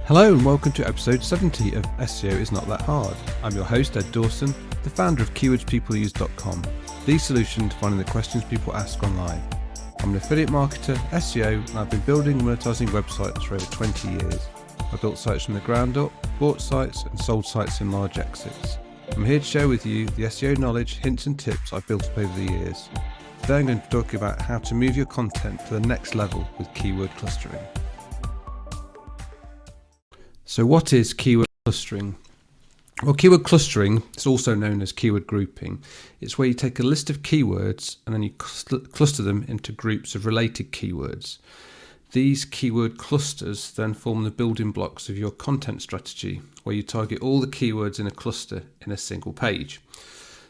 Hello and welcome to episode 70 of SEO is Not That Hard. I'm your host Ed Dawson, the founder of keywordspeopleuse.com, the solution to finding the questions people ask online. I'm an affiliate marketer, SEO, and I've been building and monetizing websites for over 20 years. I've built sites from the ground up, bought sites and sold sites in large exits. I'm here to share with you the SEO knowledge, hints and tips I've built up over the years. Today I'm going to talk about how to move your content to the next level with keyword clustering. So what is keyword clustering? Well, keyword clustering is also known as keyword grouping. It's where you take a list of keywords and then you cluster them into groups of related keywords. These keyword clusters then form the building blocks of your content strategy, where you target all the keywords in a cluster in a single page.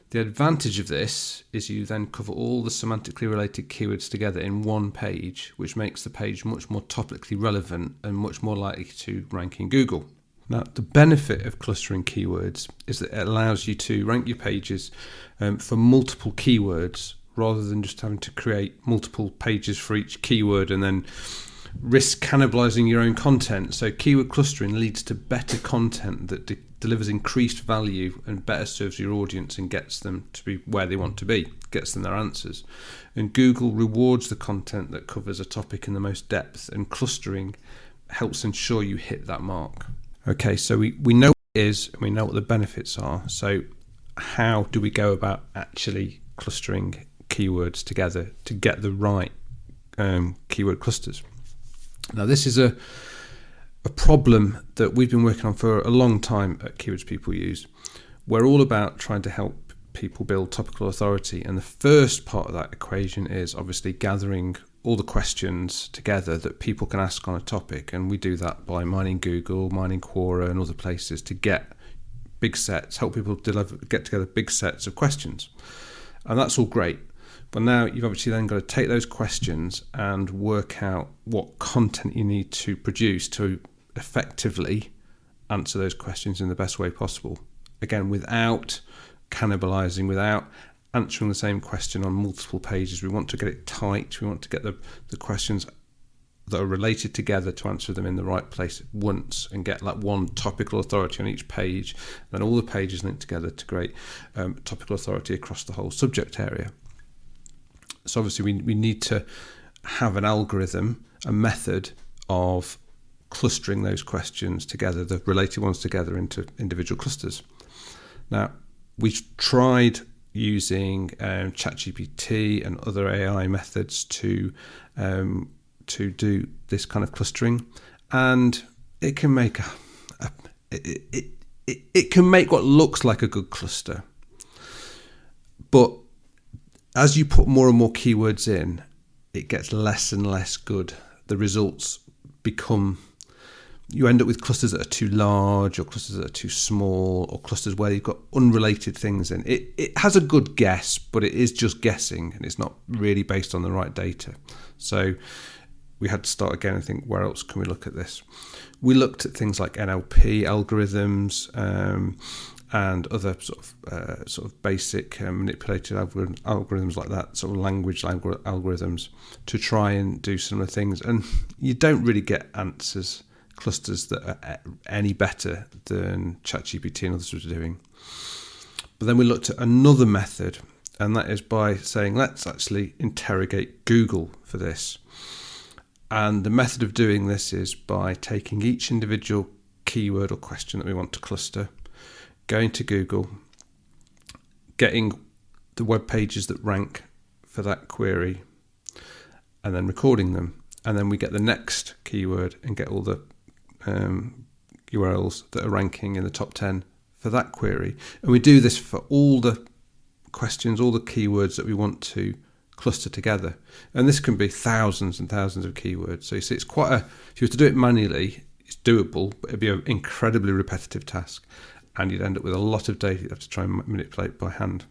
The advantage of this is you then cover all the semantically related keywords together in one page, which makes the page much more topically relevant and much more likely to rank in Google. Now, the benefit of clustering keywords is that it allows you to rank your pages for multiple keywords rather than just having to create multiple pages for each keyword and then risk cannibalizing your own content. So keyword clustering leads to better content that delivers increased value and better serves your audience and gets them to be where they want to be, gets them their answers. And Google rewards the content that covers a topic in the most depth, and clustering helps ensure you hit that mark. Okay, so we know what it is and we know what the benefits are. So how do we go about actually clustering keywords together to get the right keyword clusters? Now, this is a problem that we've been working on for a long time at Keywords People Use. We're all about trying to help people build topical authority, and the first part of that equation is obviously gathering all the questions together that people can ask on a topic, and we do that by mining Google, mining Quora and other places to get big sets, help people get together big sets of questions. And that's all great. But now you've obviously then got to take those questions and work out what content you need to produce to effectively answer those questions in the best way possible. Again, without cannibalizing, without answering the same question on multiple pages. We want to get it tight. We want to get the questions that are related together to answer them in the right place at once and get like one topical authority on each page. Then all the pages linked together to create topical authority across the whole subject area. So obviously we need to have an algorithm, a method of clustering those questions together, the related ones together into individual clusters. Now, we've tried using ChatGPT and other AI methods to do this kind of clustering, and it can make it can make what looks like a good cluster, but as you put more and more keywords in, it gets less and less good. The results you end up with clusters that are too large, or clusters that are too small, or clusters where you've got unrelated things in. It has a good guess, but it is just guessing, and it's not really based on the right data. So we had to start again and think, where else can we look at this? We looked at things like NLP algorithms, and other sort of basic manipulated algorithms like that, sort of language algorithms, to try and do similar things. And you don't really get clusters that are any better than ChatGPT and others were doing. But then we looked at another method, and that is by saying, let's actually interrogate Google for this. And the method of doing this is by taking each individual keyword or question that we want to cluster, going to Google, getting the web pages that rank for that query, and then recording them. And then we get the next keyword and get all the URLs that are ranking in the top 10 for that query. And we do this for all the questions, all the keywords that we want to cluster together. And this can be thousands and thousands of keywords. So you see, it's if you were to do it manually, it's doable, but it'd be an incredibly repetitive task. And you'd end up with a lot of data you'd have to try and manipulate by hand.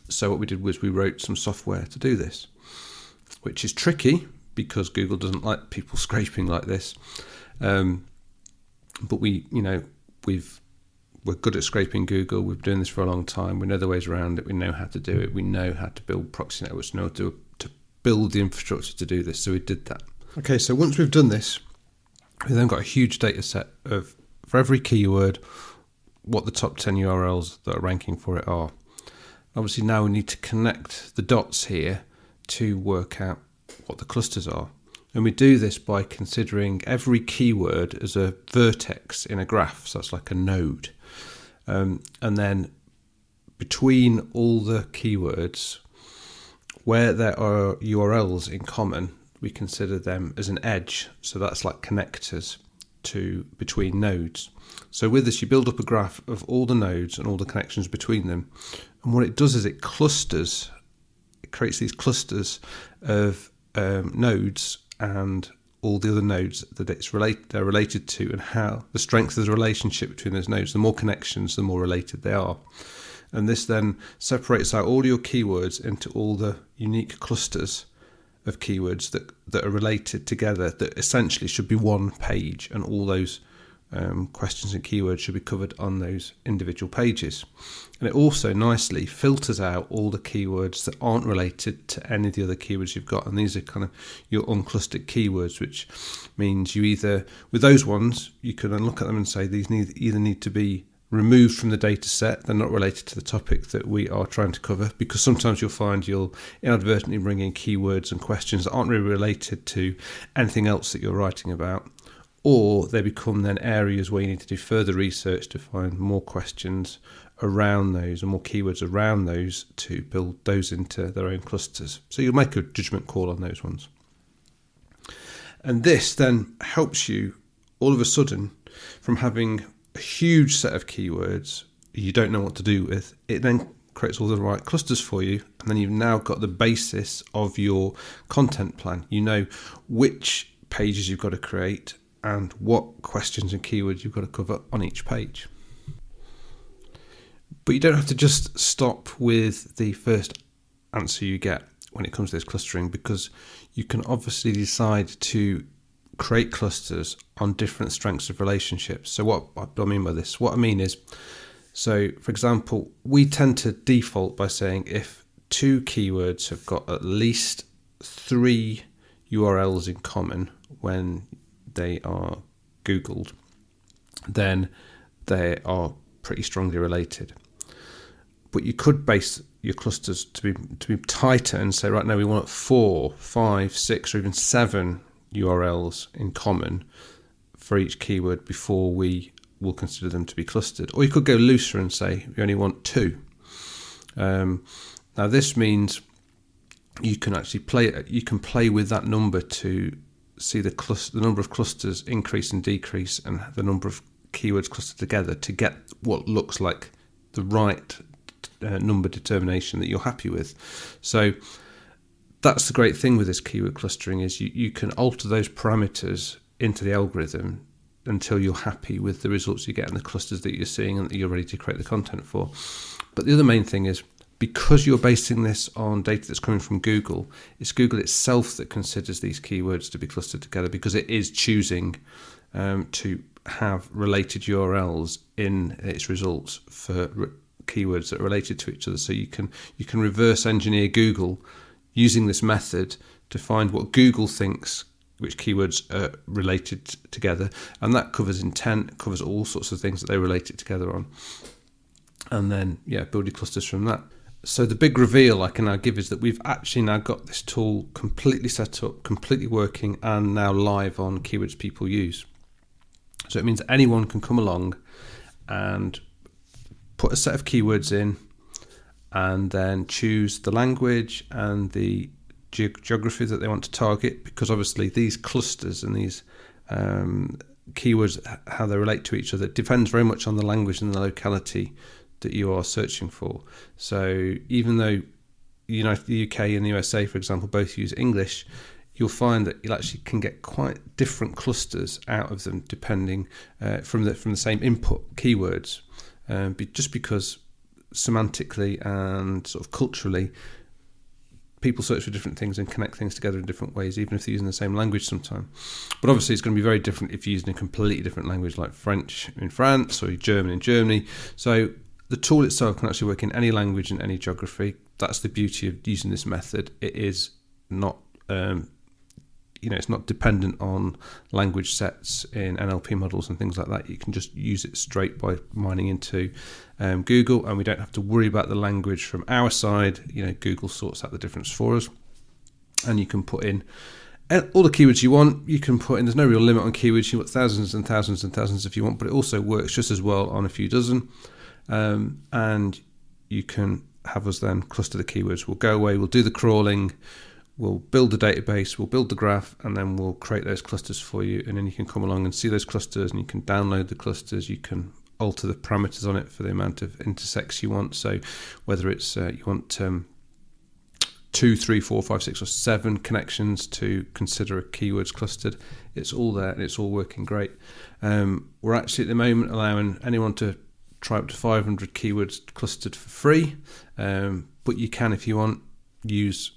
So what we did was we wrote some software to do this, which is tricky because Google doesn't like people scraping like this. But we're good at scraping Google. We've been doing this for a long time. We know the ways around it. We know how to do it. We know how to build proxy networks. We know to build the infrastructure to do this. So we did that. Okay, so once we've done this, We've then got a huge data set of, for every keyword, what the top 10 URLs that are ranking for it are. Obviously now we need to connect the dots here to work out what the clusters are. And we do this by considering every keyword as a vertex in a graph, so it's like a node. And then between all the keywords, where there are URLs in common, we consider them as an edge. So that's like connectors to between nodes. So with this, you build up a graph of all the nodes and all the connections between them. And what it does is it creates these clusters of nodes and all the other nodes that they're related to, and how the strength of the relationship between those nodes. The more connections, the more related they are. And this then separates out all your keywords into all the unique clusters of keywords that are related together, that essentially should be one page, and all those questions and keywords should be covered on those individual pages. And it also nicely filters out all the keywords that aren't related to any of the other keywords you've got, and these are kind of your unclustered keywords, which means you either, with those ones, you can then look at them and say these either need to be removed from the data set, they're not related to the topic that we are trying to cover, because sometimes you'll find you'll inadvertently bring in keywords and questions that aren't really related to anything else that you're writing about, or they become then areas where you need to do further research to find more questions around those and more keywords around those to build those into their own clusters. So you'll make a judgment call on those ones. And this then helps you all of a sudden, from having a huge set of keywords you don't know what to do with, it then creates all the right clusters for you, and then you've now got the basis of your content plan. You know which pages you've got to create and what questions and keywords you've got to cover on each page. But you don't have to just stop with the first answer you get when it comes to this clustering, because you can obviously decide to create clusters on different strengths of relationships. So what I mean by this, what I mean is, so for example, we tend to default by saying if two keywords have got at least 3 URLs in common when they are Googled, then they are pretty strongly related. But you could base your clusters to be tighter and say, right now we want 4, 5, 6, or even 7 URLs in common for each keyword before we will consider them to be clustered. Or you could go looser and say we only want 2. Now this means you can actually play with that number to see the number of clusters increase and decrease, and the number of keywords clustered together to get what looks like the right number determination that you're happy with. So that's the great thing with this keyword clustering, is you can alter those parameters into the algorithm until you're happy with the results you get in the clusters that you're seeing and that you're ready to create the content for. But the other main thing is, because you're basing this on data that's coming from Google, it's Google itself that considers these keywords to be clustered together, because it is choosing to have related URLs in its results for keywords that are related to each other. So you can reverse engineer Google using this method to find what Google thinks which keywords are related together, and that covers intent, covers all sorts of things that they relate it together on, and then build your clusters from that. So the big reveal I can now give is that we've actually now got this tool completely set up, completely working, and now live on keywords people use. So it means that anyone can come along and put a set of keywords in, and then choose the language and the geography that they want to target, because obviously these clusters and these keywords, how they relate to each other, depends very much on the language and the locality that you are searching for. So even though the UK and the USA, for example, both use English, you'll find that you actually can get quite different clusters out of them depending from the same input keywords, just because semantically and sort of culturally, people search for different things and connect things together in different ways, even if they're using the same language sometimes. But obviously it's going to be very different if you're using a completely different language like French in France or German in Germany. So the tool itself can actually work in any language and any geography. That's the beauty of using this method. It is not it's not dependent on language sets in NLP models and things like that. You can just use it straight by mining into Google, and we don't have to worry about the language from our side. Google sorts out the difference for us, and you can put in all the keywords you want. You can put in, there's no real limit on keywords. You want thousands and thousands and thousands if you want, but it also works just as well on a few dozen. And you can have us then cluster the keywords. We'll go away, we'll do the crawling, we'll build the database, we'll build the graph, and then we'll create those clusters for you. And then you can come along and see those clusters, and you can download the clusters. You can alter the parameters on it for the amount of intersects you want. So whether it's you want 2, 3, 4, 5, 6 or 7 connections to consider a keywords clustered, it's all there and it's all working great. We're actually at the moment allowing anyone to try up to 500 keywords clustered for free, but you can, if you want, use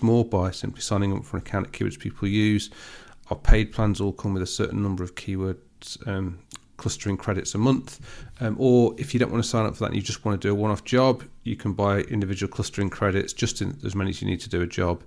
more by simply signing up for an account at Keywords People Use. Our paid plans all come with a certain number of keywords clustering credits a month, or if you don't want to sign up for that and you just want to do a one-off job, you can buy individual clustering credits, just in as many as you need to do a job,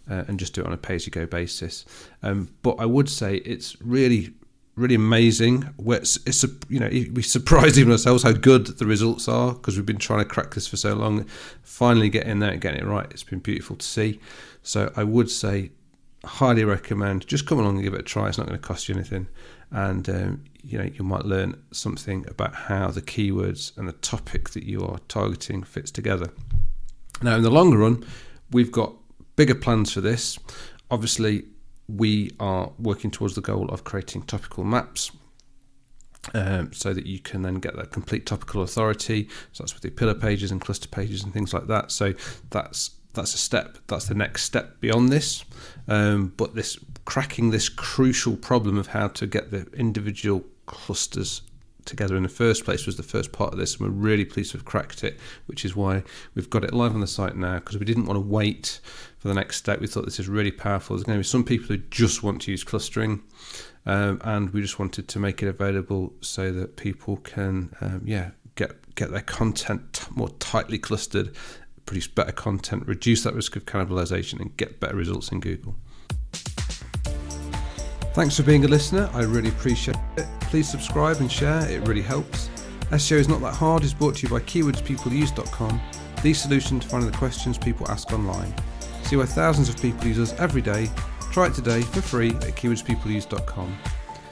and just do it on a pay-as-you-go basis. But I would say it's really amazing. We surprise even ourselves how good the results are, because we've been trying to crack this for so long. Finally getting there and getting it right, it's been beautiful to see. So I would say highly recommend, just come along and give it a try. It's not going to cost you anything, and you might learn something about how the keywords and the topic that you are targeting fits together. Now in the longer run, we've got bigger plans for this. Obviously we are working towards the goal of creating topical maps, so that you can then get that complete topical authority. So that's with the pillar pages and cluster pages and things like that. So that's a step. That's the next step beyond this. But cracking this crucial problem of how to get the individual clusters together in the first place was the first part of this, and we're really pleased we've cracked it, which is why we've got it live on the site now, because we didn't want to wait for the next step. We thought this is really powerful. There's going to be some people who just want to use clustering, and we just wanted to make it available so that people can get their content more tightly clustered, produce better content, reduce that risk of cannibalization, and get better results in Google. Thanks for being a listener. I really appreciate it. Please subscribe and share. It really helps. SEO is Not That Hard is brought to you by keywordspeopleuse.com, the solution to finding the questions people ask online. See why thousands of people use us every day. Try it today for free at keywordspeopleuse.com.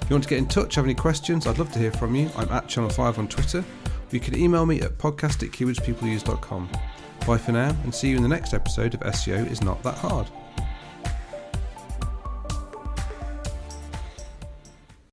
If you want to get in touch, have any questions, I'd love to hear from you. I'm at Channel5 on Twitter. You can email me at podcast@keywordspeopleuse.com. Bye for now, and see you in the next episode of SEO is Not That Hard.